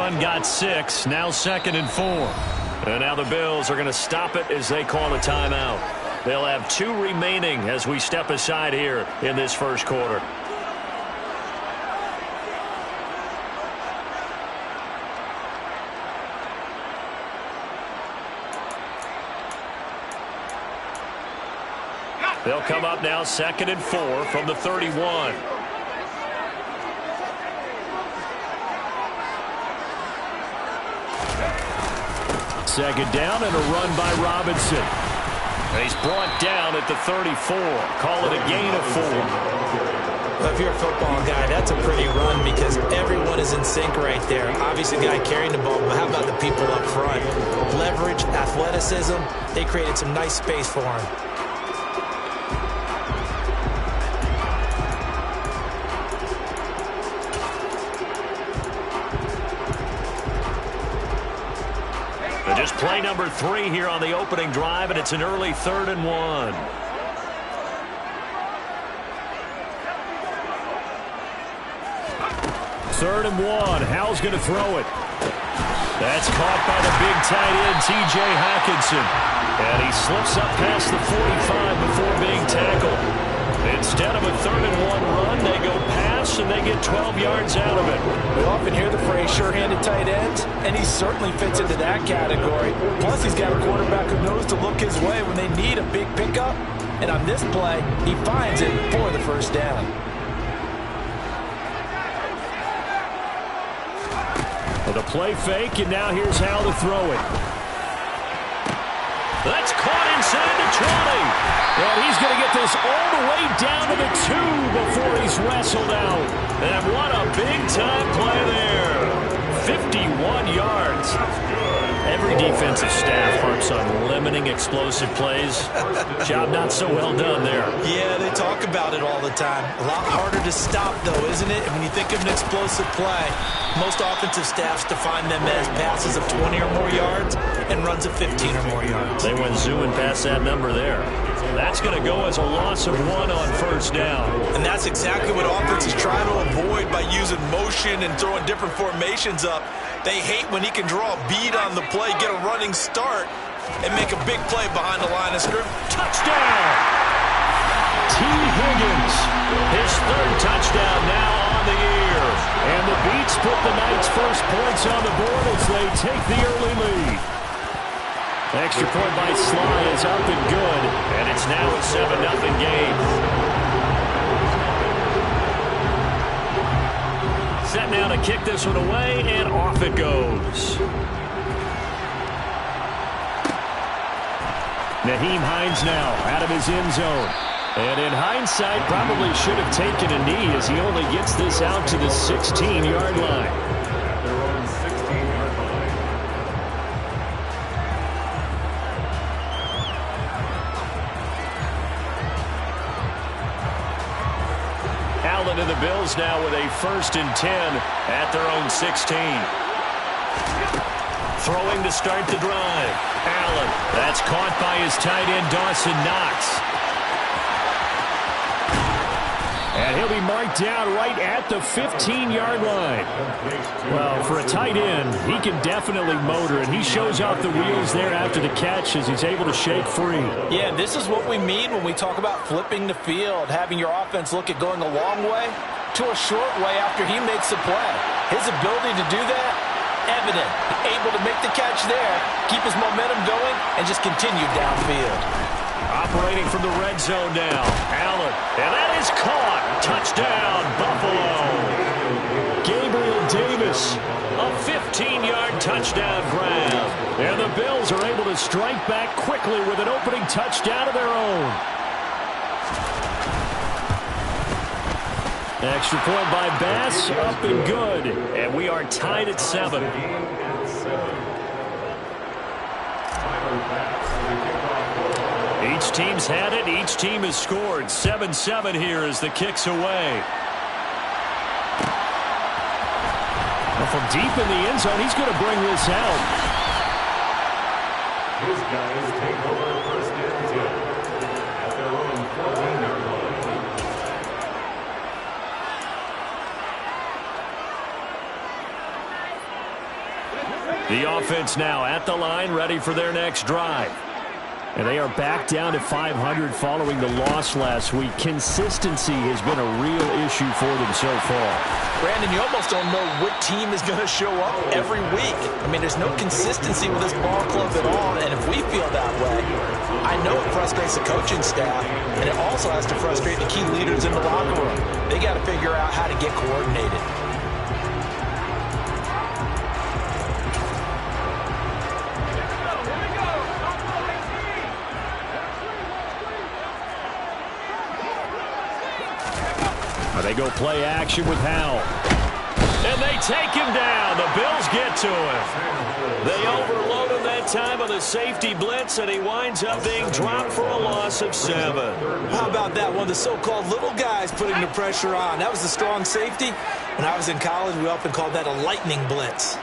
run got 6. Now 2nd and 4. And now the Bills are going to stop it as they call a timeout. They'll have 2 remaining as we step aside here in this first quarter. They'll come up now 2nd and 4 from the 31. Second down and a run by Robinson. And he's brought down at the 34. Call it a gain of 4. Well, if you're a football guy, that's a pretty run because everyone is in sync right there. Obviously, the guy carrying the ball, but how about the people up front? Leverage, athleticism, they created some nice space for him. Just play number 3 here on the opening drive, and it's an early 3rd and 1. Third and 1. Howell's going to throw it. That's caught by the big tight end, T.J. Hockenson. And he slips up past the 45 before being tackled. Instead of a 3rd and 1 run, they go pass, and they get 12 yards out of it. We often hear the phrase sure-handed tight ends, and he certainly fits into that category. Plus, he's got a quarterback who knows to look his way when they need a big pickup. And on this play, he finds it for the first down. Well, the play fake, and now here's how to throw it. That's caught inside the 20. And he's going to get this all the way down to the 2 before he's wrestled out. And what a big-time play there. 51 yards. Every defensive staff harps on limiting explosive plays. Job not so well done there. Yeah, they talk about it all the time. A lot harder to stop, though, isn't it? And when you think of an explosive play, most offensive staffs define them as passes of 20 or more yards and runs of 15 or more yards. They went zooming past that number there. That's going to go as a loss of 1 on first down. And that's exactly what offenses try to avoid by using motion and throwing different formations up. They hate when he can draw a bead on the play, get a running start, and make a big play behind the line of scrimmage. Touchdown! T. Higgins, his 3rd touchdown now on the year. And the Beats put the Knights' first points on the board as they take the early lead. Extra point by Sly is up and good, and it's now a 7-0 game. Set now to kick this one away, and off it goes. Nyheim Hines now out of his end zone. And in hindsight, probably should have taken a knee as he only gets this out to the 16-yard line. Allen and the Bills now with a 1st and 10 at their own 16. Throwing to start the drive. Allen, that's caught by his tight end, Dawson Knox. And he'll be marked down right at the 15-yard line. Well, for a tight end, he can definitely motor, and he shows off the wheels there after the catch as he's able to shake free. Yeah, this is what we mean when we talk about flipping the field, having your offense look at going a long way to a short way after he makes a play. His ability to do that, evident. Able to make the catch there, keep his momentum going, and just continue downfield. Operating from the red zone now. Allen, and that is caught. Touchdown, Buffalo. Gabriel Davis, a 15-yard touchdown grab. And the Bills are able to strike back quickly with an opening touchdown of their own. Extra point by Bass, up and good. And we are tied at 7. Each team's had it. Each team has scored. 7-7 here as the kick's away. Well, from deep in the end zone, he's going to bring this out. His guys take over 1st and 10 at their own 14-yard line. The offense now at the line, ready for their next drive. And they are back down to 500 following the loss last week. Consistency has been a real issue for them so far. Brandon, you almost don't know what team is going to show up every week. I mean, there's no consistency with this ball club at all, and if we feel that way, I know it frustrates the coaching staff, and it also has to frustrate the key leaders in the locker room. They got to figure out how to get coordinated. They go play action with Howell. And they take him down. The Bills get to him. They overload him that time on the safety blitz, and he winds up being dropped for a loss of 7. How about that? One of the so-called little guys putting the pressure on. That was the strong safety. When I was in college, we often called that a lightning blitz.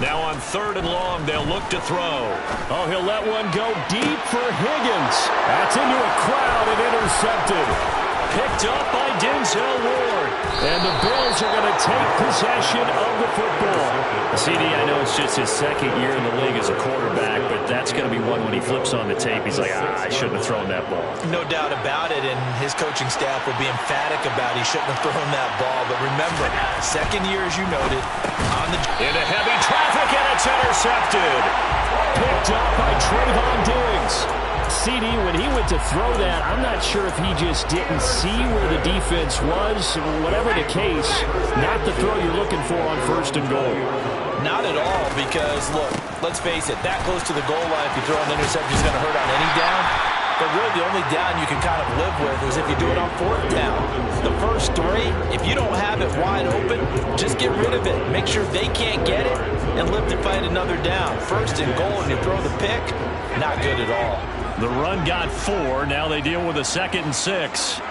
Now on 3rd and long, they'll look to throw. Oh, he'll let one go deep for Higgins. That's into a crowd and intercepted. Picked up by Denzel Ward. And the Bills are going to take possession of the football. CD, I know it's just his 2nd year in the league as a quarterback, but that's going to be one when he flips on the tape. He's like, I shouldn't have thrown that ball. No doubt about it, and his coaching staff will be emphatic about he shouldn't have thrown that ball. But remember, 2nd year, as you noted, on the... Into heavy traffic, and it's intercepted. Picked up by Trayvon Diggs. CD, when he went to throw that, I'm not sure if he just didn't see where the defense was. Whatever the case, not the throw you're looking for on 1st and goal. Not at all, because, look, let's face it, that close to the goal line, if you throw an interception, is going to hurt on any down. But really, the only down you can kind of live with is if you do it on 4th down. The first 3, if you don't have it wide open, just get rid of it. Make sure they can't get it and live to fight another down. 1st and goal, and you throw the pick, not good at all. The run got 4. Now they deal with a 2nd and 6.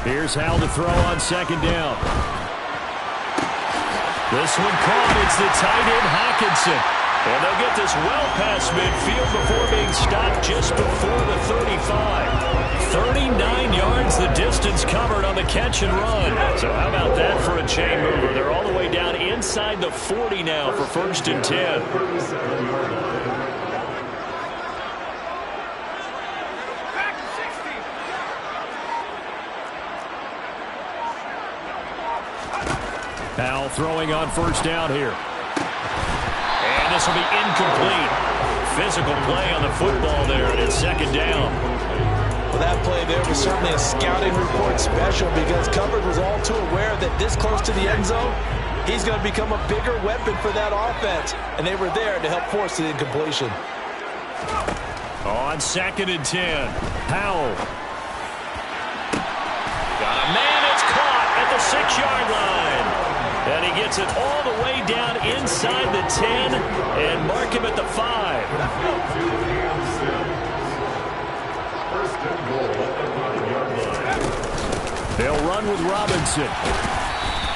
Here's Howell to throw on 2nd down. This one caught. It's the tight end, Hockenson. And they'll get this well past midfield before being stopped just before the 35. 39 yards the distance covered on the catch and run. So how about that for a chain mover? They're all the way down inside the 40 now for 1st and 10. Howell throwing on 1st down here. And this will be incomplete. Physical play on the football there, and it's 2nd down. Well, that play there was certainly a scouting report special because Covered was all too aware that this close to the end zone, he's going to become a bigger weapon for that offense. And they were there to help force the incompletion. On 2nd and 10, Howell. Got a man, it's caught at the 6-yard line. And he gets it all the way down inside the 10 and mark him at the 5. They'll run with Robinson.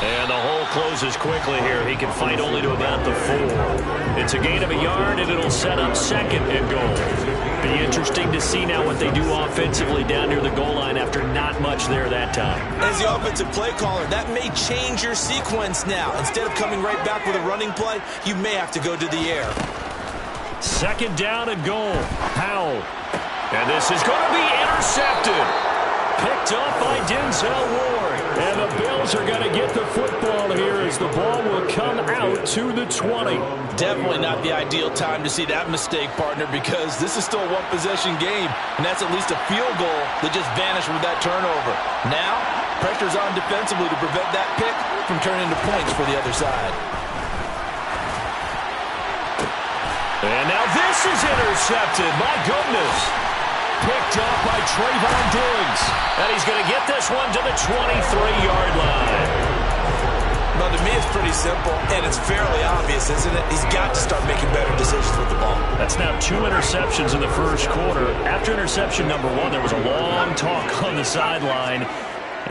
And the hole closes quickly here. He can fight only to about the 4. It's a gain of a yard, and it'll set up 2nd and goal. Be interesting to see now what they do offensively down near the goal line after not much there that time. As the offensive play caller, that may change your sequence now. Instead of coming right back with a running play, you may have to go to the air. 2nd down and goal. Howell. And this is going to be intercepted. Picked up by Denzel Ward. And the Bills are going to get the football here as the ball will come out to the 20. Definitely not the ideal time to see that mistake, partner, because this is still a one-possession game, and that's at least a field goal that just vanished with that turnover. Now, pressure's on defensively to prevent that pick from turning into points for the other side. And now this is intercepted. My goodness. Picked up by Trayvon Diggs. And he's going to get this one to the 23-yard line. Well, to me, it's pretty simple, and it's fairly obvious, isn't it? He's got to start making better decisions with the ball. That's now 2 interceptions in the 1st quarter. After interception number 1, there was a long talk on the sideline.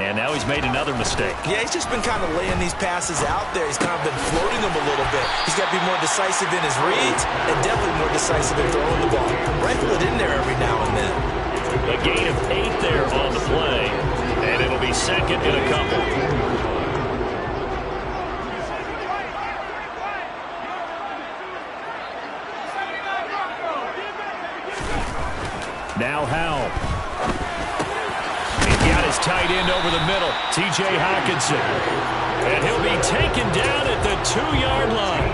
And now he's made another mistake. Yeah, he's just been kind of laying these passes out there. He's kind of been floating them a little bit. He's got to be more decisive in his reads and definitely more decisive in throwing the ball. Rifle it in there every now and then. A gain of 8 there on the play, and it'll be second and a couple. Now Howell. He got his tight end over the middle, T.J. Hockenson. And he'll be taken down at the 2-yard line.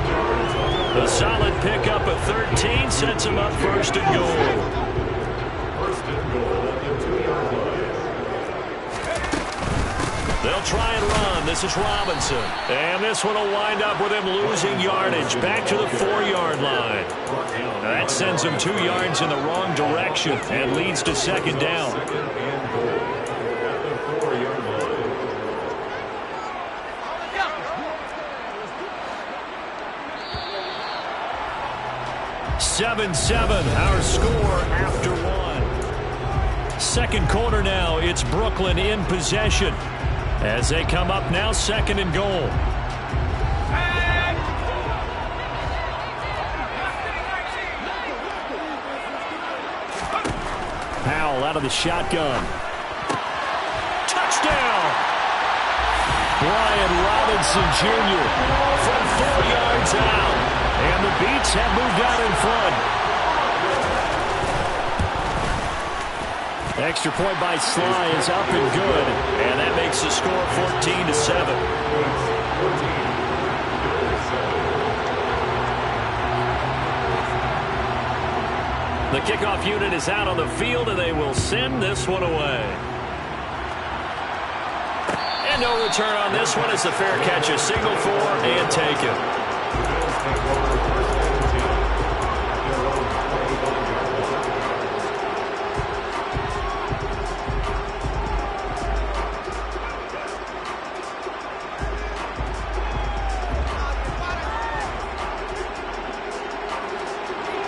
A solid pickup of 13 sets him up first and goal. First and goal at the 2-yard line. They'll try and run. This is Robinson. And this one will wind up with him losing yardage back to the 4-yard line. That sends him 2 yards in the wrong direction and leads to second down. Second and goal at the 4-yard line. 7-7, our score after 1. Second quarter now, it's Brooklyn in possession as they come up now second and goal. Howell out of the shotgun. Touchdown! Brian Robinson Jr. from 4 yards out. And the Beats have moved out in front. Extra point by Sly is up and good. And that makes the score 14-7. The kickoff unit is out on the field, and they will send this one away. And no return on this one as the fair catch is signaled for and taken.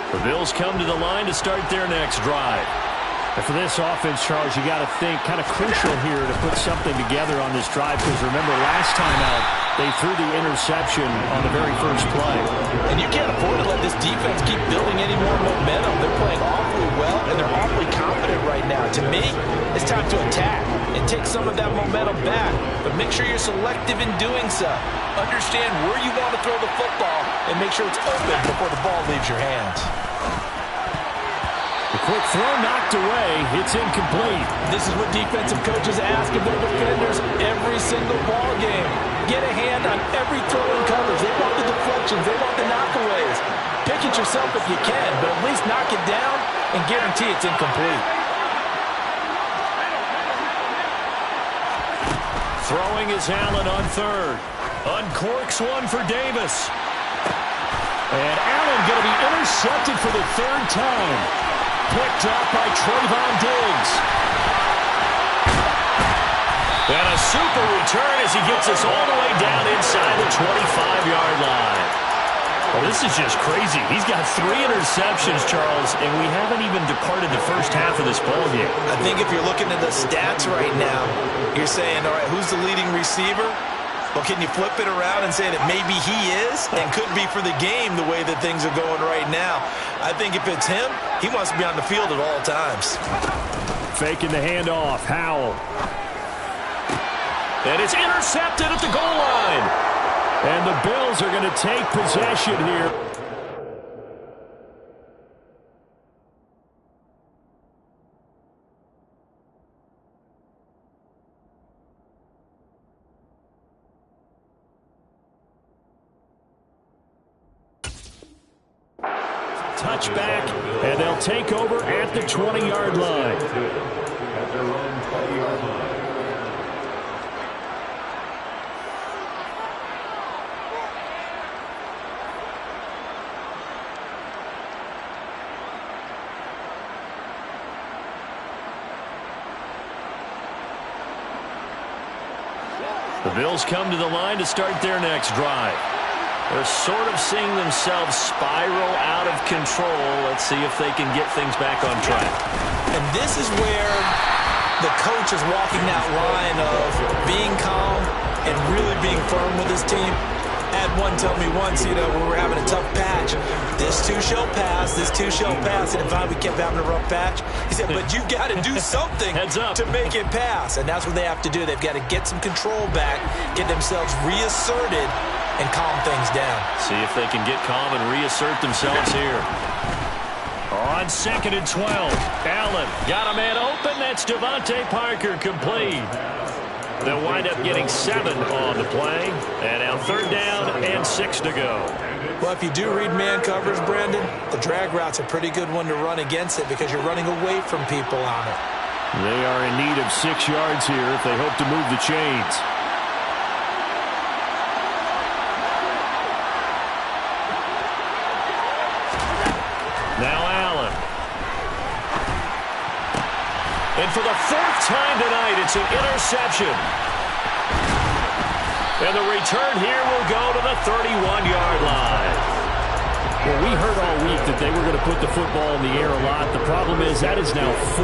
The Bills come to the line to start their next drive. And for this offense, Charles, you got to think kind of crucial here to put something together on this drive, because remember last time out they threw the interception on the very first play. And you can't afford to let this defense keep building any more momentum. They're playing awfully well, and they're awfully confident right now. To me, it's time to attack and take some of that momentum back. But make sure you're selective in doing so. Understand where you want to throw the football and make sure it's open before the ball leaves your hands. The quick throw knocked away. It's incomplete. This is what defensive coaches ask of their defenders every single ball game. Get a hand on every throw in coverage. They want the deflections. They want the knockaways. Pick it yourself if you can, but at least knock it down and guarantee it's incomplete. Throwing is Allen on third. Uncorks one for Davis. And Allen going to be intercepted for the 3rd time. Picked up by Trayvon Diggs. And a super return as he gets us all the way down inside the 25-yard line. Well, this is just crazy. He's got 3 interceptions, Charles, and we haven't even departed the first half of this ballgame. I think if you're looking at the stats right now, you're saying, all right, who's the leading receiver? Well, can you flip it around and say that maybe he is and could be for the game the way that things are going right now? I think if it's him, he wants to be on the field at all times. Faking the handoff, Howell. And it's intercepted at the goal line. And the Bills are going to take possession here. Touchback, and they'll take over at the 20-yard line. At their own 20-yard line. The Bills come to the line to start their next drive. They're sort of seeing themselves spiral out of control. Let's see if they can get things back on track. And this is where the coach is walking that line of being calm and really being firm with his team. had one tell me once, when we were having a tough patch, this too shall pass, this too shall pass. And finally we kept having a rough patch. He said, but you've got to do something to make it pass. And that's what they have to do. They've got to get some control back, get themselves reasserted, and calm things down. See if they can get calm and reassert themselves here. On 2nd and 12, Allen got a man open. That's Devontae Parker complete. They'll wind up getting 7 on the play. And now 3rd down and 6 to go. Well, if you do read man coverage, Brandon, the drag route's a pretty good one to run against it because you're running away from people on it. They are in need of 6 yards here if they hope to move the chains. Now Allen. And for the 4th time tonight, it's an interception. And the return here will go to the 31-yard line. Well, we heard all week that they were going to put the football in the air a lot. The problem is that is now 4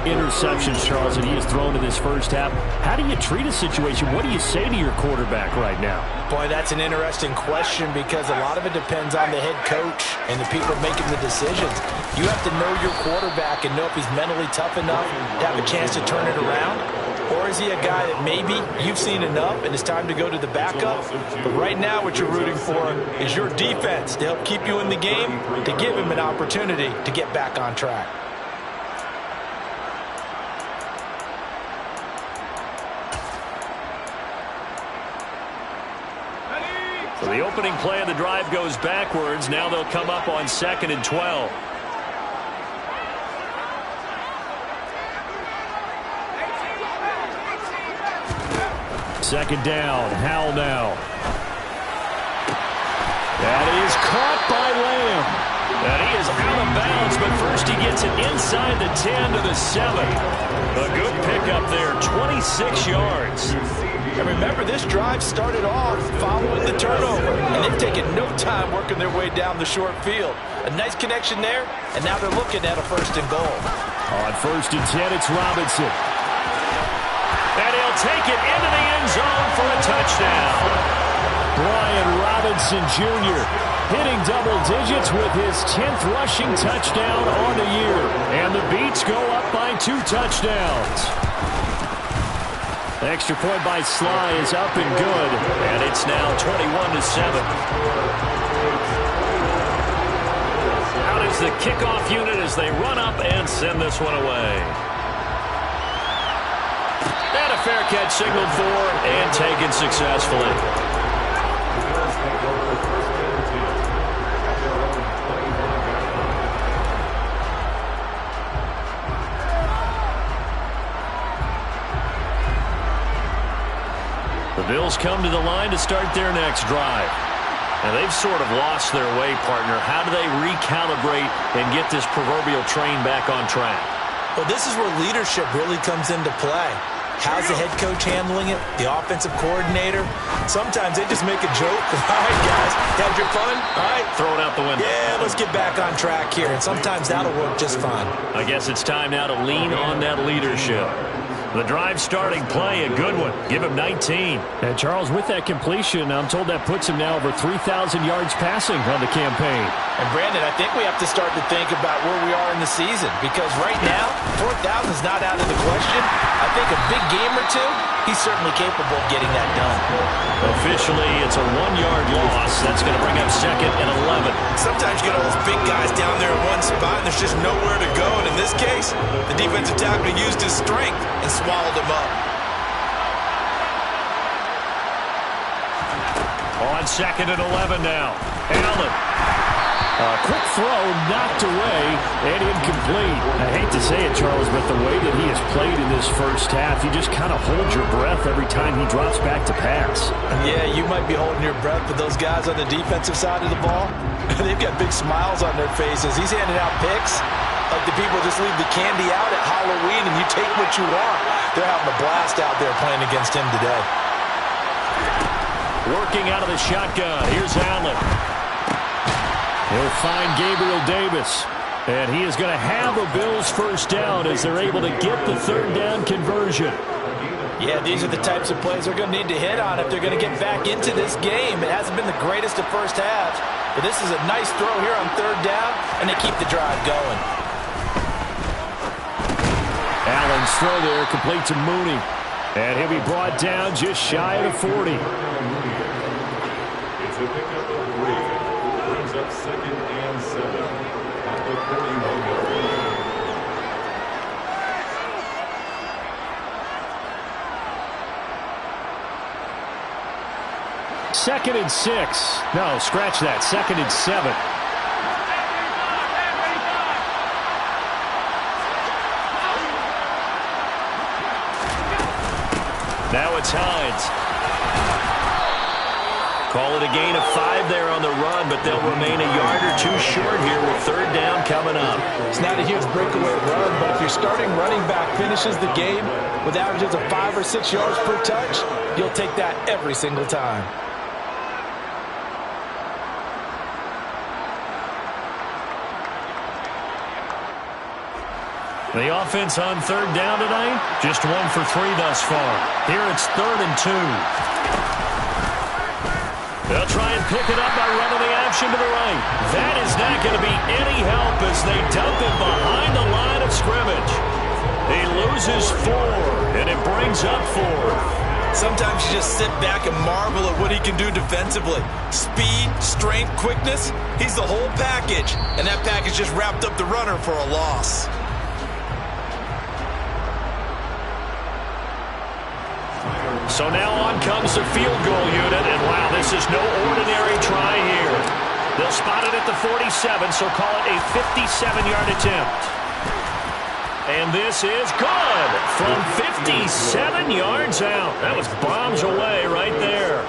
interceptions, Charles, that he has thrown in this first half. How do you treat a situation? What do you say to your quarterback right now? Boy, that's an interesting question because a lot of it depends on the head coach and the people making the decisions. You have to know your quarterback and know if he's mentally tough enough to have a chance to turn it around. Or is he a guy that maybe you've seen enough and it's time to go to the backup? But right now what you're rooting for is your defense to help keep you in the game, to give him an opportunity to get back on track. So the opening play of the drive goes backwards. Now they'll come up on 2nd and 12. Second down, Howell now. That is caught by Lamb. And he is out of bounds, but first he gets it inside the 10 to the 7. A good pickup there, 26 yards. And remember, this drive started off following the turnover, and they've taken no time working their way down the short field. A nice connection there, and now they're looking at a 1st and goal. On 1st and 10, it's Robinson. And he'll take it into the end zone for a touchdown. Brian Robinson Jr. hitting double digits with his 10th rushing touchdown on the year. And the Beats go up by 2 touchdowns. The extra point by Sly is up and good. And it's now 21-7. Out is the kickoff unit as they run up and send this one away. And a fair catch signaled for and taken successfully. The Bills come to the line to start their next drive. And they've sort of lost their way, partner. How do they recalibrate and get this proverbial train back on track? Well, this is where leadership really comes into play. How's the head coach handling it? The offensive coordinator? Sometimes they just make a joke. All right, guys, had your fun? All right. Throw it out the window. Yeah, let's get back on track here. And sometimes that'll work just fine. I guess it's time now to lean on that leadership. The drive starting play, a good one. Give him 19. And Charles, with that completion, I'm told that puts him now over 3,000 yards passing on the campaign. And Brandon, I think we have to start to think about where we are in the season because right now, 4,000 is not out of the question. I think a big game or two, he's certainly capable of getting that done. Officially, it's a 1-yard loss. That's going to bring up 2nd and 11. Sometimes you get all those big guys down there in one spot, and there's just nowhere to go. And in this case, the defensive tackle used his strength and swallowed him up. On 2nd and 11 now. Allen. A quick throw knocked away and incomplete. I hate to say it, Charles, but the way that he has played in this first half, you just kind of hold your breath every time he drops back to pass. Yeah, you might be holding your breath, but those guys on the defensive side of the ball, they've got big smiles on their faces. He's handing out picks like the people just leave the candy out at Halloween and you take what you want. They're having a blast out there playing against him today. Working out of the shotgun. Here's Allen. He'll find Gabriel Davis. And he is going to have a Bills first down as they're able to get the 3rd down conversion. Yeah, these are the types of plays they're going to need to hit on if they're going to get back into this game. It hasn't been the greatest of first halves, but this is a nice throw here on third down, and they keep the drive going. Allen's throw there complete to Mooney. And he'll be brought down just shy of the 40. It's a pickup of 3. Brings up 2nd and 7 at the 41-yard line. Second and 6. No, scratch that. 2nd and 7. Now it's Hines. Call it a gain of 5 there on the run, but they'll remain a yard or 2 short here with third down coming up. It's not a huge breakaway run, but if your starting running back finishes the game with averages of 5 or 6 yards per touch, you'll take that every single time. The offense on third down tonight, just 1 for 3 thus far. Here it's 3rd and 2. They'll try and pick it up by running the action to the right. That is not going to be any help as they dump it behind the line of scrimmage. He loses 4, and it brings up 4. Sometimes you just sit back and marvel at what he can do defensively. Speed, strength, quickness, he's the whole package. And that package just wrapped up the runner for a loss. So now on comes the field goal unit, and wow, this is no ordinary try here. They'll spot it at the 47, so call it a 57-yard attempt. And this is good from 57 yards out. That was bombs away right there.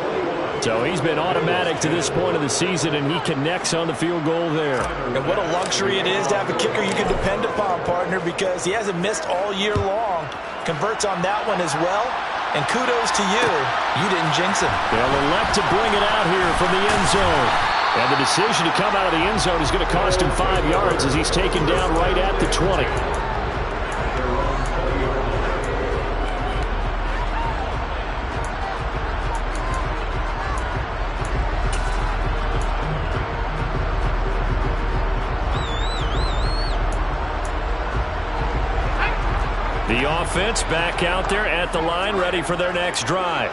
So he's been automatic to this point of the season, and he connects on the field goal there. And what a luxury it is to have a kicker you can depend upon, partner, because he hasn't missed all year long. Converts on that one as well. And kudos to you. You didn't jinx him. They'll elect to bring it out here from the end zone. And the decision to come out of the end zone is going to cost him 5 yards as he's taken down right at the 20. The offense back out there at the line, ready for their next drive.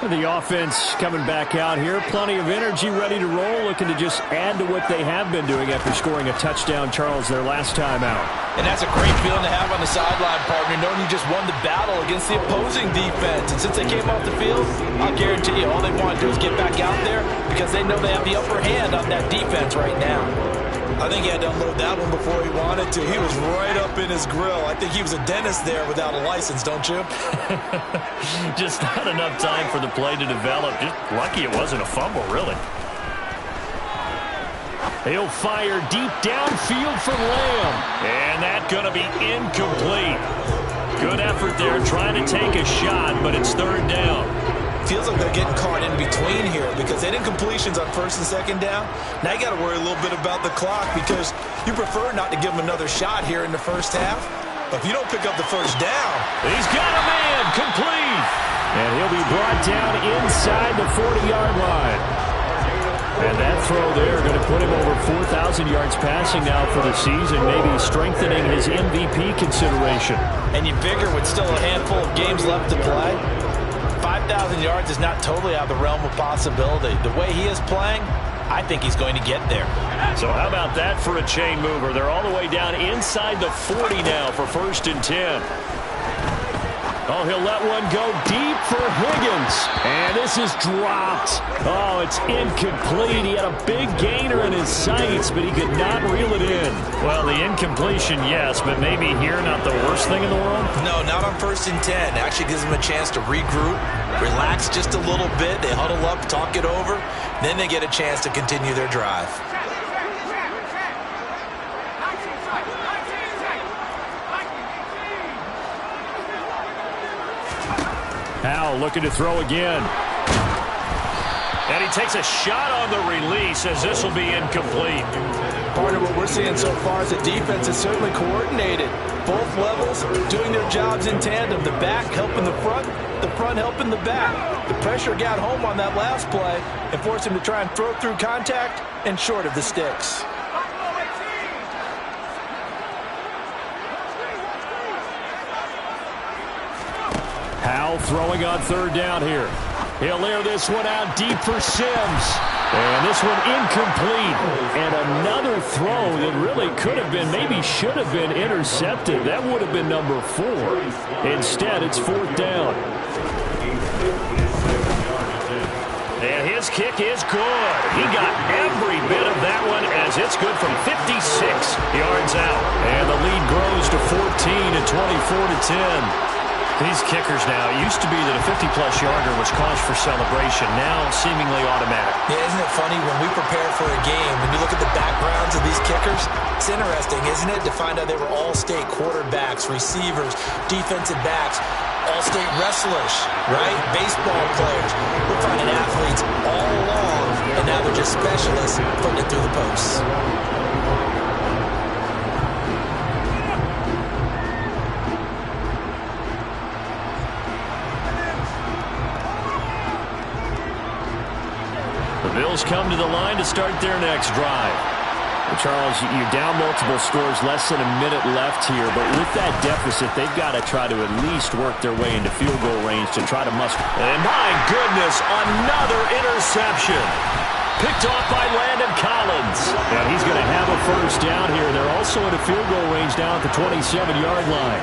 The offense coming back out here, plenty of energy, ready to roll, looking to just add to what they have been doing after scoring a touchdown, Charles, their last time out. And that's a great feeling to have on the sideline, partner, knowing you just won the battle against the opposing defense. And since they came off the field, I'll guarantee you all they want to do is get back out there because they know they have the upper hand on that defense right now. I think he had to unload that one before he wanted to. He was right up in his grill. I think he was a dentist there without a license, don't you? Just not enough time for the play to develop. Just lucky it wasn't a fumble, really. He'll fire deep downfield for Lamb. And that's going to be incomplete. Good effort there trying to take a shot, but it's third down. Feels like they're getting caught in between here because they did incompletions on 1st and 2nd down. Now you got to worry a little bit about the clock because you prefer not to give them another shot here in the first half. But if you don't pick up the first down. He's got a man complete. And he'll be brought down inside the 40-yard line. And that throw there going to put him over 4,000 yards passing now for the season, maybe strengthening his MVP consideration. And you figure with still a handful of games left to play, 5,000 yards is not totally out of the realm of possibility. The way he is playing, I think he's going to get there. So how about that for a chain mover? They're all the way down inside the 40 now for 1st and 10. Oh, he'll let one go deep for Higgins. And this is dropped. Oh, it's incomplete. He had a big gainer in his sights, but he could not reel it in. Well, the incompletion, yes, but maybe here not the worst thing in the world? No, not on 1st and 10. Actually gives them a chance to regroup, relax just a little bit. They huddle up, talk it over. Then they get a chance to continue their drive. Howell looking to throw again. And he takes a shot on the release as this will be incomplete. Part of what we're seeing so far is the defense is certainly coordinated. Both levels doing their jobs in tandem. The back helping the front helping the back. The pressure got home on that last play and forced him to try and throw through contact and short of the sticks. Howell throwing on third down here. He'll air this one out deep for Sims. And this one incomplete. And another throw that really could have been, maybe should have been intercepted. That would have been number 4. Instead, it's fourth down. And his kick is good. He got every bit of that one as it's good from 56 yards out. And the lead grows to 14 and 24-10. These kickers now, it used to be that a 50-plus yarder was cause for celebration. Now, seemingly automatic. Yeah, isn't it funny when we prepare for a game, when you look at the backgrounds of these kickers, it's interesting, isn't it, to find out they were all-state quarterbacks, receivers, defensive backs, all-state wrestlers, right? Baseball players. We're finding athletes all along, and now they're just specialists putting it through the posts. Bills come to the line to start their next drive. And Charles, you're down multiple scores, less than a minute left here, but with that deficit, they've got to try to at least work their way into field goal range to try to muster. And my goodness, another interception. Picked off by Landon Collins. And he's going to have a first down here. They're also in a field goal range down at the 27-yard line.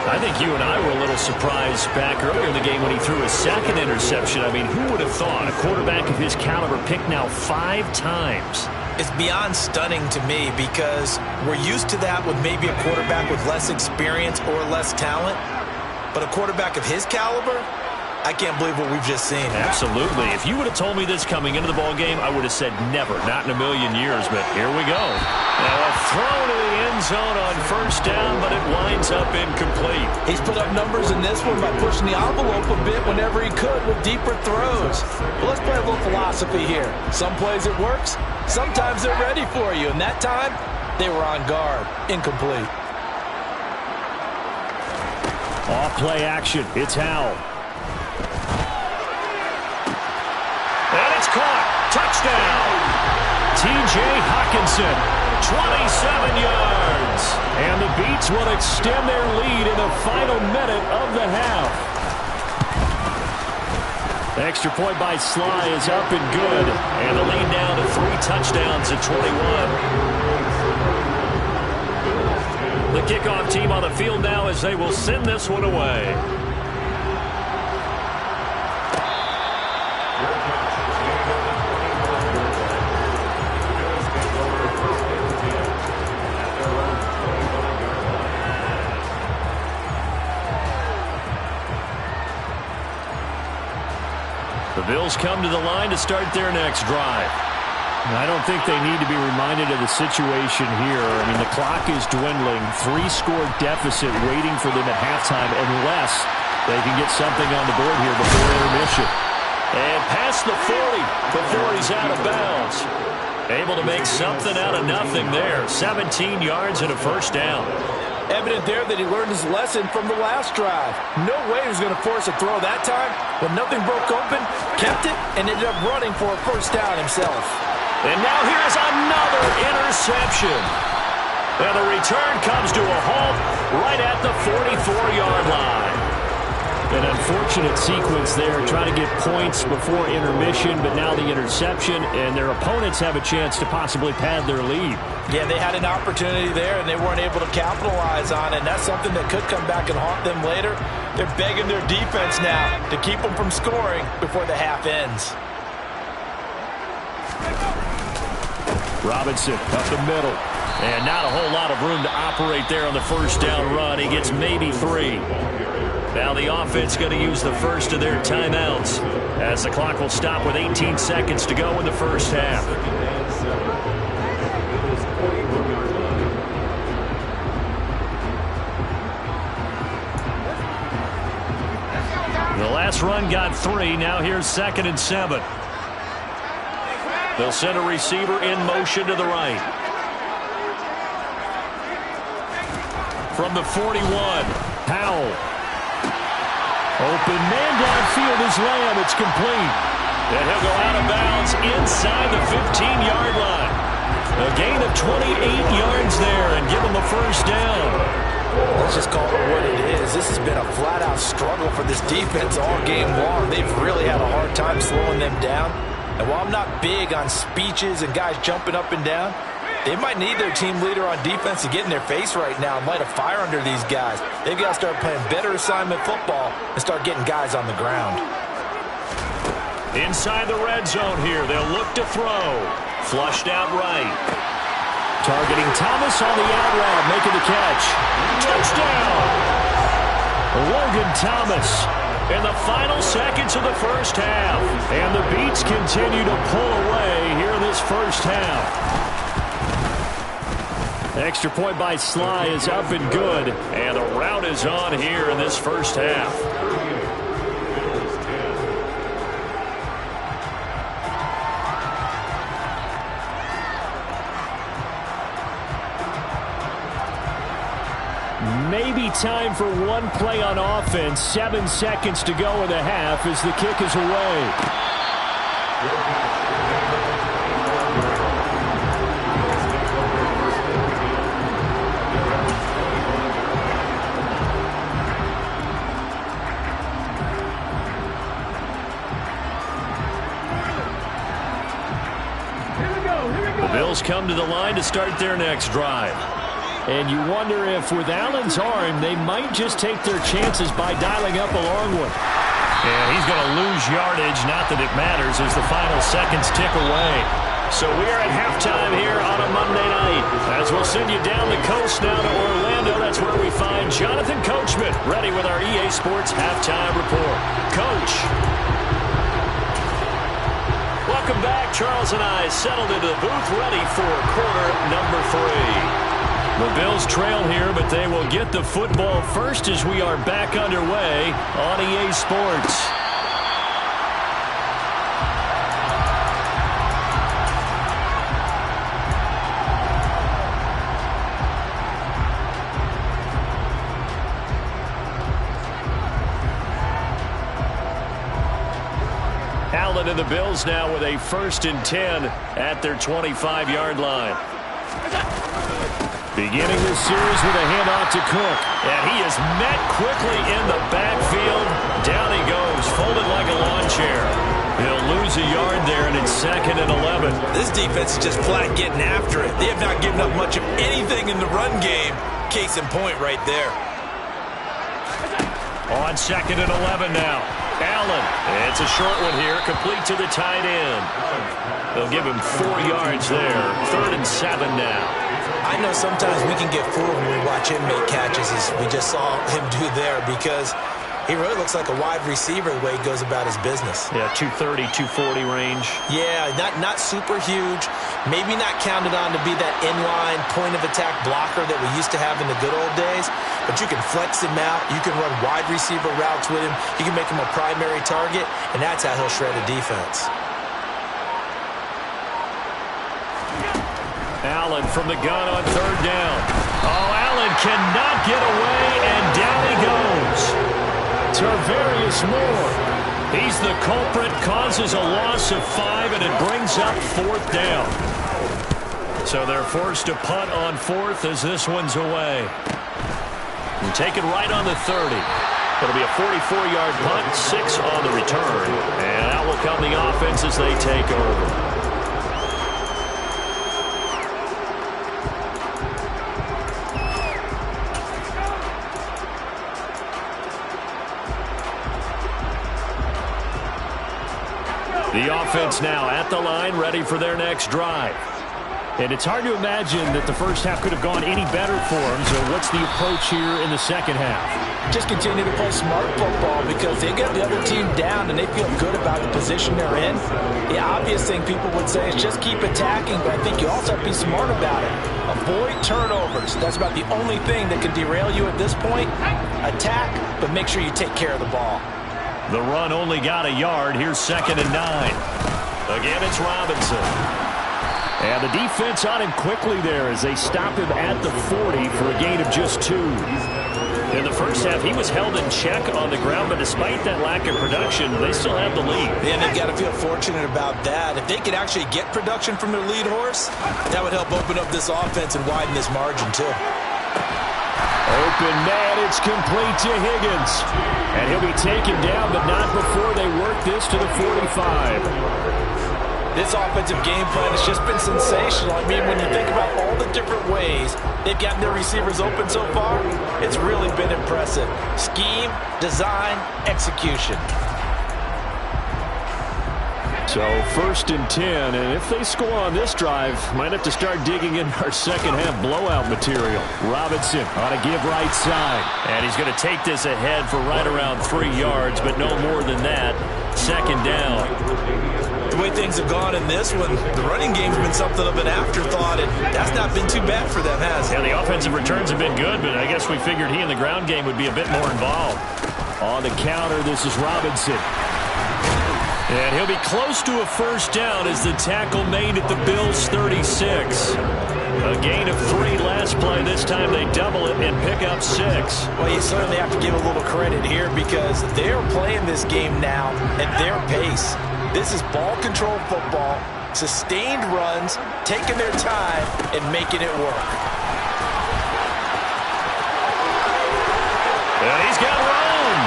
I think you and I were a little surprised back earlier in the game when he threw his second interception. I mean, who would have thought a quarterback of his caliber picked now 5 times? It's beyond stunning to me because we're used to that with maybe a quarterback with less experience or less talent. But a quarterback of his caliber, I can't believe what we've just seen. Absolutely. If you would have told me this coming into the ballgame, I would have said never, not in a million years. But here we go. Now a throw to the end zone on first down, but it winds up incomplete. He's put up numbers in this one by pushing the envelope a bit whenever he could with deeper throws. But let's play a little philosophy here. Some plays it works. Sometimes they're ready for you. And that time, they were on guard. Incomplete. Off play action. It's Howell. And it's caught. Touchdown. T.J. Hockenson, 27 yards. And the Beats will extend their lead in the final minute of the half. The extra point by Sly is up and good. And the lead down to 3 touchdowns at 21. The kickoff team on the field now as they will send this one away. The Bills come to the line to start their next drive. I don't think they need to be reminded of the situation here. I mean, the clock is dwindling. 3-score deficit waiting for them at halftime unless they can get something on the board here before intermission. And past the 40 before he's out of bounds. Able to make something out of nothing there. 17 yards and a first down. Evident there that he learned his lesson from the last drive. No way he was going to force a throw that time. When nothing broke open, kept it, and ended up running for a first down himself. And now here's another interception. And the return comes to a halt right at the 44-yard line. An unfortunate sequence there, trying to get points before intermission, but now the interception, and their opponents have a chance to possibly pad their lead. Yeah, they had an opportunity there, and they weren't able to capitalize on it, and that's something that could come back and haunt them later. They're begging their defense now to keep them from scoring before the half ends. Robinson up the middle, and not a whole lot of room to operate there on the first down run. He gets maybe 3. Now the offense going to use the first of their timeouts as the clock will stop with 18 seconds to go in the first half. The last run got 3. Now here's 2nd and 7. They'll send a receiver in motion to the right. From the 41, Powell. Open man downfield is Lamb. It's complete. And he'll go out of bounds inside the 15-yard line. A gain of 28 yards there and give them a first down. Let's just call it what it is. This has been a flat-out struggle for this defense all game long. They've really had a hard time slowing them down. And while I'm not big on speeches and guys jumping up and down, they might need their team leader on defense to get in their face right now and light a fire under these guys. They've got to start playing better assignment football and start getting guys on the ground. Inside the red zone here, they'll look to throw. Flushed out right. Targeting Thomas on the out route, making the catch. Touchdown! Logan Thomas in the final seconds of the first half. And the Beats continue to pull away here in this first half. Extra point by Sly is up and good. And the route is on here in this first half. Maybe time for one play on offense. 7 seconds to go in the half as the kick is away. The Bills come to the line to start their next drive. And you wonder if with Allen's arm, they might just take their chances by dialing up a long one. And he's going to lose yardage, not that it matters, as the final seconds tick away. So we are at halftime here on a Monday night. As we'll send you down the coast now to Orlando, that's where we find Jonathan Coachman, ready with our EA Sports Halftime Report. Coach. Welcome back. Charles and I settled into the booth, ready for quarter number 3. The Bills trail here, but they will get the football first as we are back underway on EA Sports. Allen and the Bills now with a 1st and 10 at their 25-yard line. Beginning this series with a handoff to Cook. And he is met quickly in the backfield. Down he goes, folded like a lawn chair. He'll lose a yard there, and it's 2nd and 11. This defense is just flat getting after it. They have not given up much of anything in the run game. Case in point right there. On 2nd and 11 now. Allen. It's a short one here, complete to the tight end. They'll give him 4 yards there. 3rd and 7 now. I know sometimes we can get fooled when we watch him make catches, as we just saw him do there, because he really looks like a wide receiver the way he goes about his business. Yeah, 230, 240 range. Yeah, not super huge. Maybe not counted on to be that inline point-of-attack blocker that we used to have in the good old days, but you can flex him out. You can run wide receiver routes with him. You can make him a primary target, and that's how he'll shred a defense. Allen from the gun on 3rd down. Oh, Allen cannot get away, and down he goes. Tarvarius Moore. He's the culprit, causes a loss of 5, and it brings up 4th down. So they're forced to punt on 4th as this one's away. And take it right on the 30. It'll be a 44-yard punt, 6 on the return. And out will come the offense as they take over. The offense now at the line, ready for their next drive. And it's hard to imagine that the first half could have gone any better for them. So what's the approach here in the second half? Just continue to play smart football because they get the other team down and they feel good about the position they're in. The obvious thing people would say is just keep attacking, but I think you also have to be smart about it. Avoid turnovers. That's about the only thing that can derail you at this point. Attack, but make sure you take care of the ball. The run only got a yard. Here's 2nd and 9. Again, it's Robinson. And the defense on him quickly there as they stop him at the 40 for a gain of just 2. In the first half, he was held in check on the ground, but despite that lack of production, they still have the lead. And they've got to feel fortunate about that. If they could actually get production from their lead horse, that would help open up this offense and widen this margin, too. Open man, it's complete to Higgins. And he'll be taken down, but not before they work this to the 45. This offensive game plan has just been sensational. I mean, when you think about all the different ways they've gotten their receivers open so far, it's really been impressive. Scheme, design, execution. So 1st and 10, and if they score on this drive, might have to start digging in our second half blowout material. Robinson on a give right side, and he's going to take this ahead for right around 3 yards, but no more than that. 2nd down. The way things have gone in this one, the running game's been something of an afterthought, and that's not been too bad for them, has it? Yeah, the offensive returns have been good, but I guess we figured he in the ground game would be a bit more involved. On the counter, this is Robinson. And he'll be close to a 1st down as the tackle made at the Bills' 36. A gain of 3 last play. This time they double it and pick up 6. Well, you certainly have to give a little credit here because they're playing this game now at their pace. This is ball control football, sustained runs, taking their time, and making it work. And he's got room.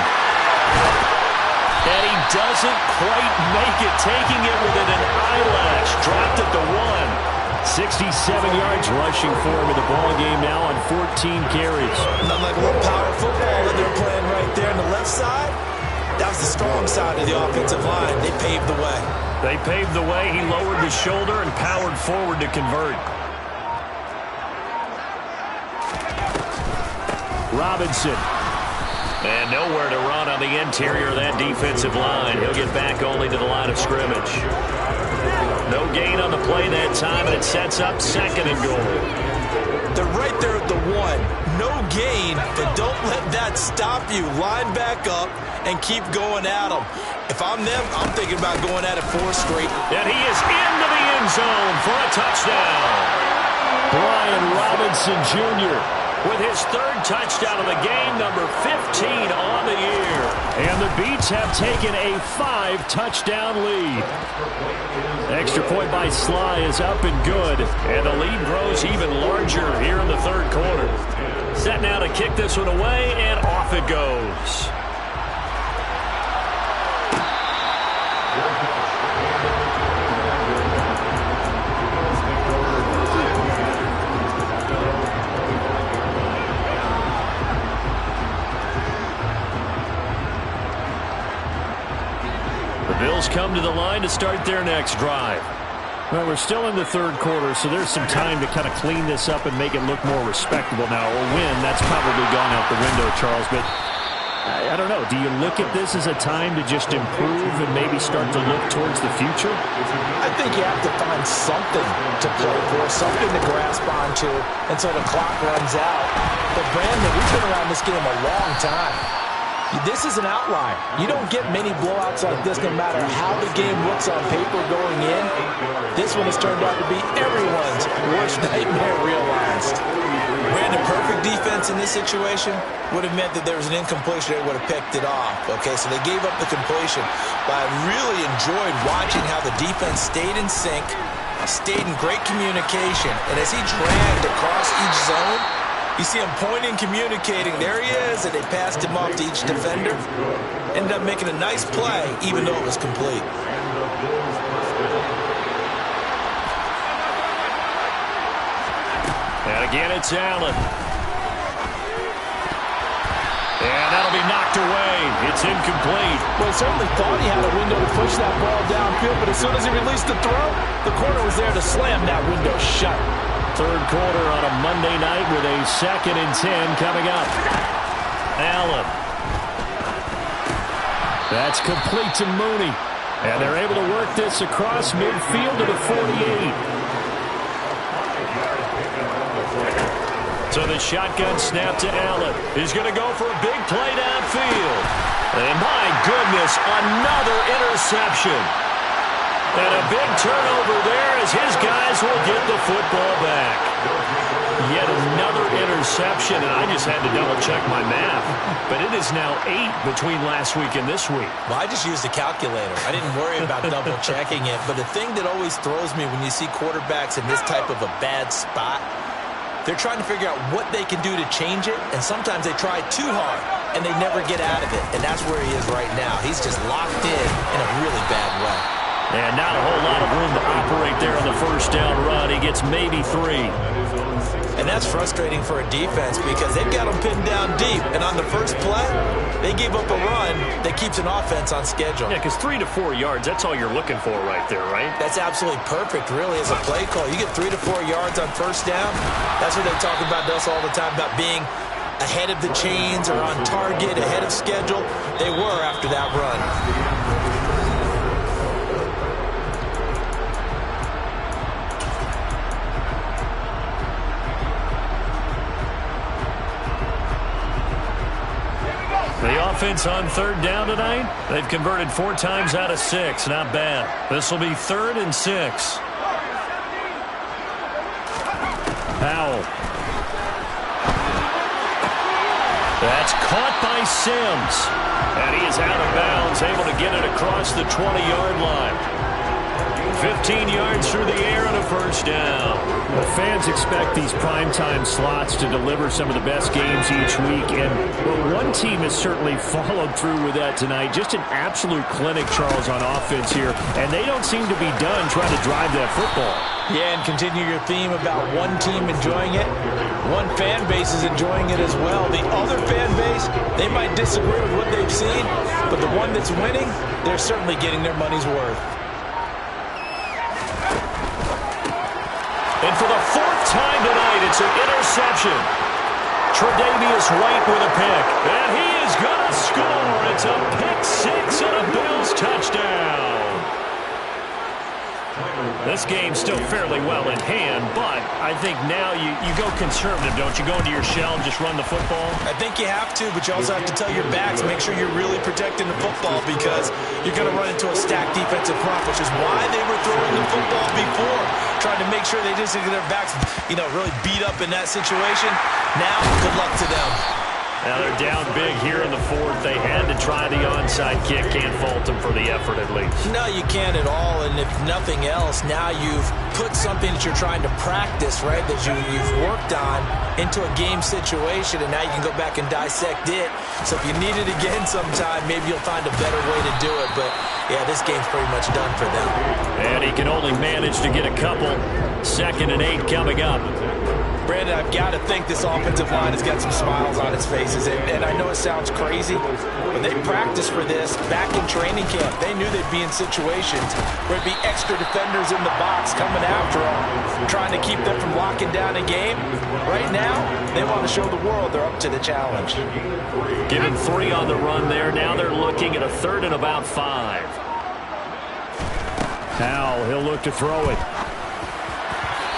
And he doesn't quite make it, taking it within an eyelash. Dropped at the 1. 67 yards rushing for him in the ball game now on 14 carries. Not like a little power football that they're playing right there on the left side. That was the strong side of the offensive line. They paved the way. They paved the way. He lowered the shoulder and powered forward to convert. Robinson. And nowhere to run on the interior of that defensive line. He'll get back only to the line of scrimmage. No gain on the play that time, and it sets up 2nd and goal. They're right there at the 1. No gain, but don't let that stop you. Line back up and keep going at them. If I'm them, I'm thinking about going at it 4 straight. And he is into the end zone for a touchdown. Brian Robinson Jr. with his 3rd touchdown of the game, number 15 on the year. And the Beats have taken a 5-touchdown lead. Extra point by Sly is up and good, and the lead grows even larger here in the 3rd quarter. Set now to kick this one away, and off it goes. Bills come to the line to start their next drive. Well, we're still in the 3rd quarter, so there's some time to kind of clean this up and make it look more respectable now. A win, that's probably gone out the window, Charles, but I don't know. Do you look at this as a time to just improve and maybe start to look towards the future? I think you have to find something to play for, something to grasp onto until the clock runs out. But Brandon, we've been around this game a long time. This is an outlier. You don't get many blowouts like this no matter how the game looks on paper going in. This one has turned out to be everyone's worst nightmare realized. Brandon, perfect defense in this situation would have meant that there was an incompletion. They would have picked it off. Okay, so they gave up the completion. But I really enjoyed watching how the defense stayed in sync, stayed in great communication. And as he dragged across each zone, you see him pointing, communicating. There he is, and they passed him off to each defender. Ended up making a nice play, even though it was complete. And again, it's Allen. And that'll be knocked away. It's incomplete. Well, he certainly thought he had a window to push that ball downfield, but as soon as he released the throw, the corner was there to slam that window shut. 3rd quarter on a Monday night with a 2nd and 10 coming up. Allen. That's complete to Mooney. And they're able to work this across midfield to the 48. So the shotgun snap to Allen. He's going to go for a big play downfield. And my goodness, another interception. And a big turnover there as his guys will get the football back. Yet another interception, and I just had to double-check my math. But it is now 8 between last week and this week. Well, I just used a calculator. I didn't worry about double-checking it. But the thing that always throws me when you see quarterbacks in this type of a bad spot, they're trying to figure out what they can do to change it, and sometimes they try too hard, and they never get out of it. And that's where he is right now. He's just locked in a really bad way. And not a whole lot of room to operate there on the first down run. He gets maybe 3. And that's frustrating for a defense because they've got them pinned down deep. And on the first play, they gave up a run that keeps an offense on schedule. Yeah, because 3 to 4 yards, that's all you're looking for right there, right? That's absolutely perfect, really, as a play call. You get 3 to 4 yards on first down. That's what they talk about to us all the time, about being ahead of the chains or on target, ahead of schedule. They were after that run. The offense on third down tonight, they've converted 4 times out of 6. Not bad. This will be 3rd and 6. Powell. That's caught by Sims. And he is out of bounds, able to get it across the 20-yard line. 15 yards through the air and a first down. Well, fans expect these primetime slots to deliver some of the best games each week. And well, one team has certainly followed through with that tonight. Just an absolute clinic, Charles, on offense here. And they don't seem to be done trying to drive that football. Yeah, and continue your theme about one team enjoying it. One fan base is enjoying it as well. The other fan base, they might disagree with what they've seen, but the one that's winning, they're certainly getting their money's worth. And for the 4th time tonight, it's an interception. Tre'Davious White with a pick. And he is going to score. It's a pick 6 and a Bills touchdown. This game's still fairly well in hand, but I think now you go conservative, don't you? Go into your shell and just run the football? I think you have to, but you also have to tell your backs, make sure you're really protecting the football because you're going to run into a stacked defensive front, which is why they were throwing the football before, trying to make sure they just get their backs, really beat up in that situation. Now, good luck to them. Now they're down big here in the 4th. They had to try the onside kick. Can't fault them for the effort at least. No, you can't at all. And if nothing else, now you've put something that you're trying to practice, right, that you've worked on into a game situation, and now you can go back and dissect it. So if you need it again sometime, maybe you'll find a better way to do it. But, yeah, this game's pretty much done for them. And he can only manage to get a couple. 2nd and 8 coming up. Brandon, I've got to think this offensive line has got some smiles on its faces. And I know it sounds crazy, but they practiced for this back in training camp. They knew they'd be in situations where it'd be extra defenders in the box coming after them, trying to keep them from locking down a game. Right now, they want to show the world they're up to the challenge. Given 3 on the run there. Now they're looking at a 3rd and about 5. Powell, he'll look to throw it.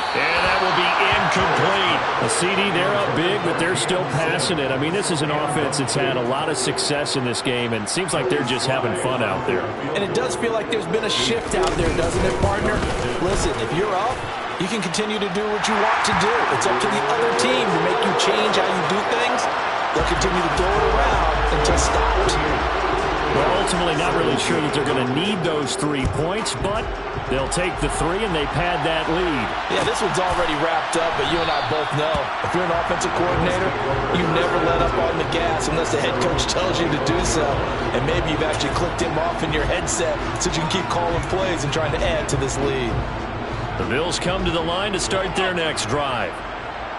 And that will be incomplete. A CD, they're up big, but they're still passing it. I mean, this is an offense that's had a lot of success in this game, and it seems like they're just having fun out there. And it does feel like there's been a shift out there, doesn't it, partner? Listen, if you're up, you can continue to do what you want to do. It's up to the other team to make you change how you do things. They'll continue to throw it around until stopped. Well, ultimately not really sure that they're going to need those 3 points, but they'll take the 3 and they pad that lead. Yeah, this one's already wrapped up, but you and I both know if you're an offensive coordinator, you never let up on the gas unless the head coach tells you to do so. And maybe you've actually clicked him off in your headset so you can keep calling plays and trying to add to this lead. The Bills come to the line to start their next drive.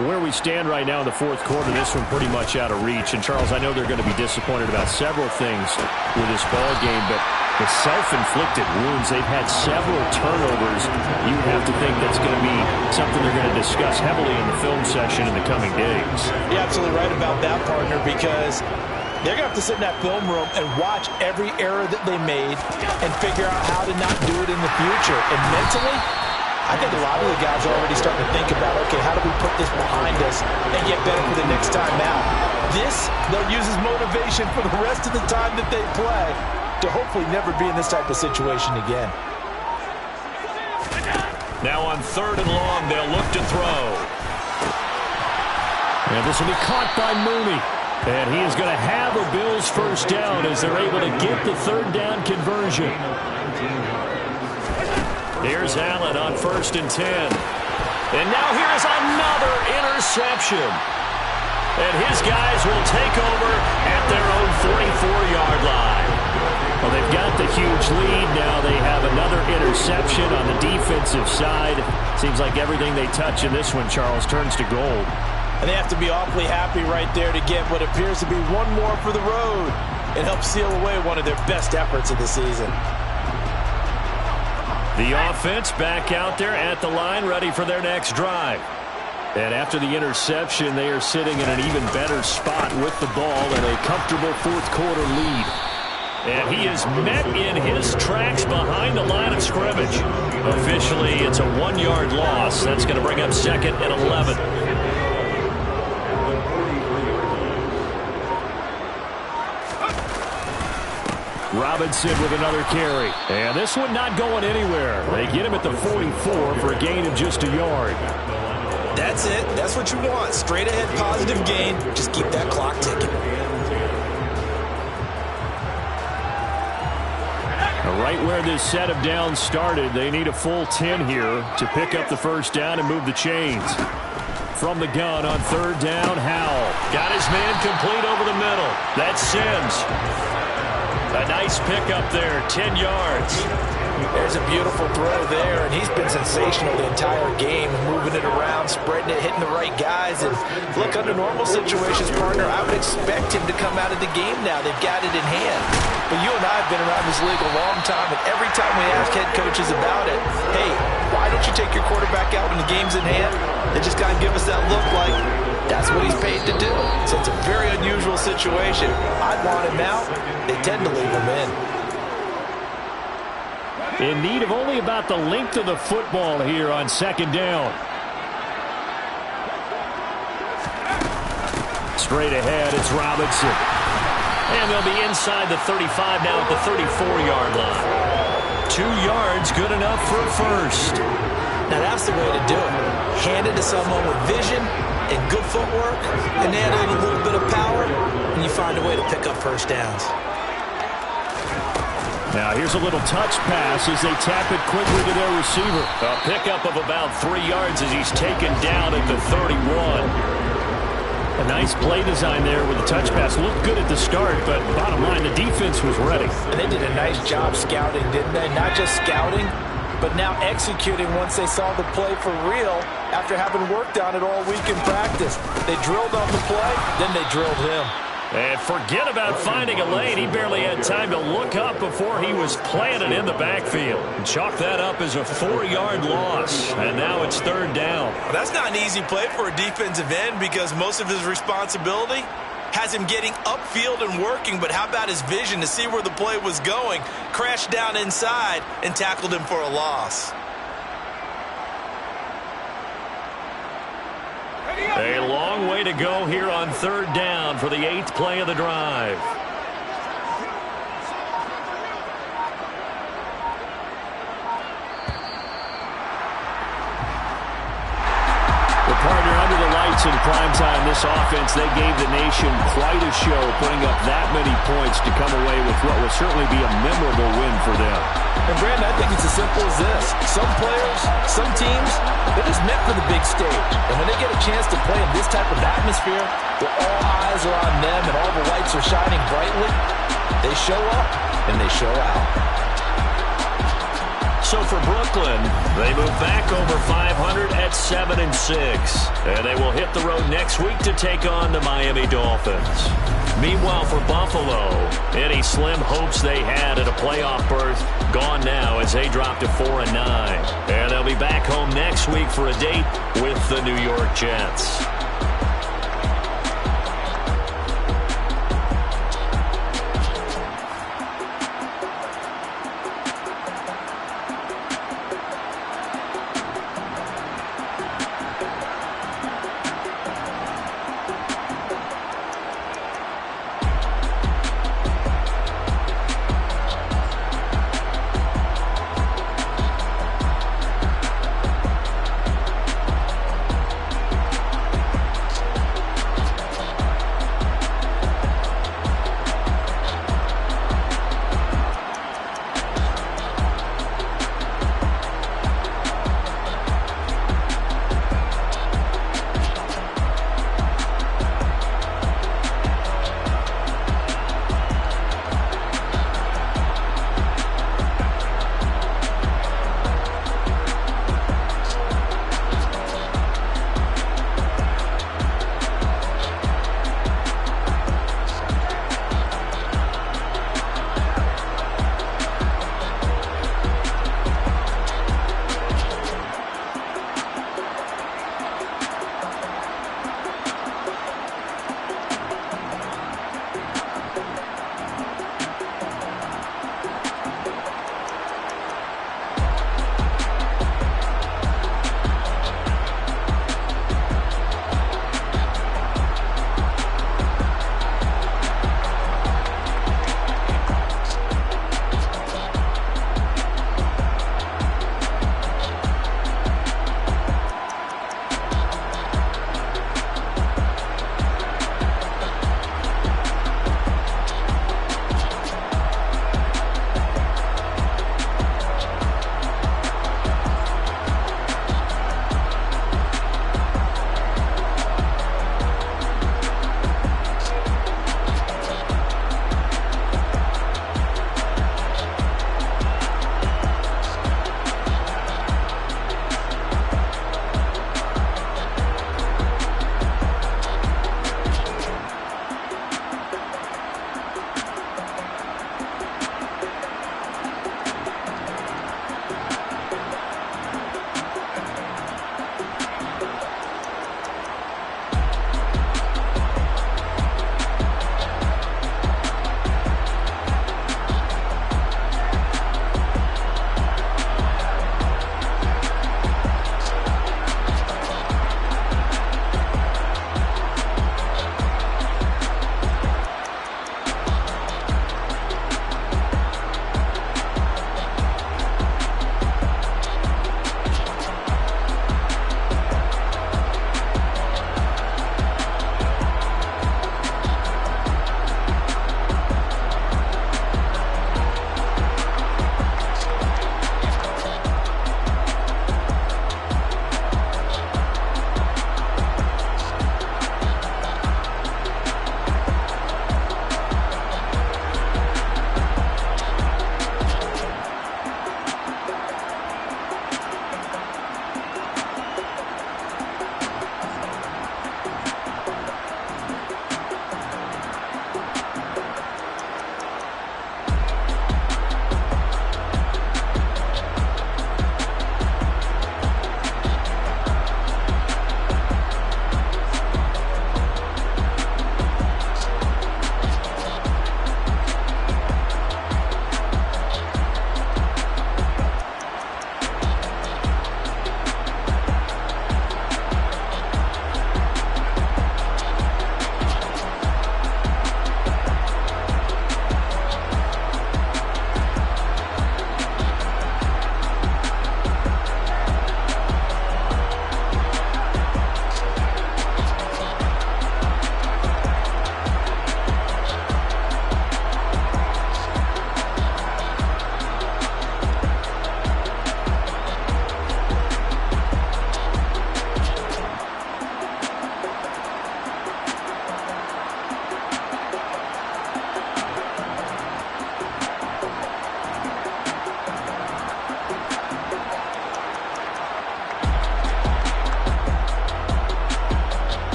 Where we stand right now in the 4th quarter, this one pretty much out of reach. And, Charles, I know they're going to be disappointed about several things with this ball game, but the self-inflicted wounds, they've had several turnovers. You have to think that's going to be something they're going to discuss heavily in the film session in the coming days. You're absolutely right about that, partner, because they're going to have to sit in that film room and watch every error that they made and figure out how to not do it in the future. And mentally, I think a lot of the guys are already starting to think about, okay, how do we put this behind us and get better for the next time out? This, they'll use as motivation for the rest of the time that they play to hopefully never be in this type of situation again. Now on 3rd and long, they'll look to throw. And this will be caught by Mooney. And he is going to have a Bills first down as they're able to get the 3rd down conversion. Here's Allen on 1st and 10. And now here's another interception. And his guys will take over at their own 44-yard line. Well, they've got the huge lead. Now they have another interception on the defensive side. Seems like everything they touch in this one, Charles, turns to gold. And they have to be awfully happy right there to get what appears to be one more for the road. It helps seal away one of their best efforts of the season. The offense back out there at the line, ready for their next drive. And after the interception, they are sitting in an even better spot with the ball and a comfortable 4th quarter lead. And he is met in his tracks behind the line of scrimmage. Officially, it's a 1-yard loss. That's going to bring up 2nd and 11. Robinson with another carry. And this one not going anywhere. They get him at the 44 for a gain of just a yard. That's it. That's what you want. Straight ahead positive gain. Just keep that clock ticking. Right where this set of downs started, they need a full 10 here to pick up the first down and move the chains. From the gun on 3rd down, Howell. Got his man complete over the middle. That's Sims. A nice pickup there, 10 yards. There's a beautiful throw there, and he's been sensational the entire game, moving it around, spreading it, hitting the right guys. And look, under normal situations, partner, I would expect him to come out of the game now. They've got it in hand. But you and I have been around this league a long time, and every time we ask head coaches about it, hey, why don't you take your quarterback out when the game's in hand? They just got to give us that look like that's what he's paid to do. So it's a very unusual situation. I'd want him out. They tend to leave him in. In need of only about the length of the football here on 2nd down. Straight ahead, it's Robinson. And they'll be inside the 35 now at the 34-yard line. 2 yards, good enough for a first. Now that's the way to do it. Hand it to someone with vision and good footwork, and add in a little bit of power, and you find a way to pick up first downs. Now here's a little touch pass as they tap it quickly to their receiver. A pickup of about 3 yards as he's taken down at the 31. A nice play design there with the touch pass. Looked good at the start, but bottom line, the defense was ready. And they did a nice job scouting, didn't they? Not just scouting, but now executing once they saw the play for real after having worked on it all week in practice. They drilled on the play, then they drilled him. And forget about finding a lane. He barely had time to look up before he was planted in the backfield. And chalk that up as a 4-yard loss. And now it's 3rd down. Well, that's not an easy play for a defensive end because most of his responsibility has him getting upfield and working. But how about his vision to see where the play was going? Crashed down inside and tackled him for a loss. A long way to go here on 3rd down for the 8th play of the drive. The partner under the lights in primetime, this offense, they gave the nation quite a show, putting up that many points to come away with what will certainly be a memorable win for them. And Brandon, I think it's as simple as this. Some players, some teams, they're just meant for the big stage. And when they get a chance to play in this type of atmosphere, where all eyes are on them and all the lights are shining brightly, they show up and they show out. So for Brooklyn, they move back over 500 at 7-6. And they will hit the road next week to take on the Miami Dolphins. Meanwhile, for Buffalo, any slim hopes they had at a playoff berth gone now as they drop to 4-9. And they'll be back home next week for a date with the New York Jets.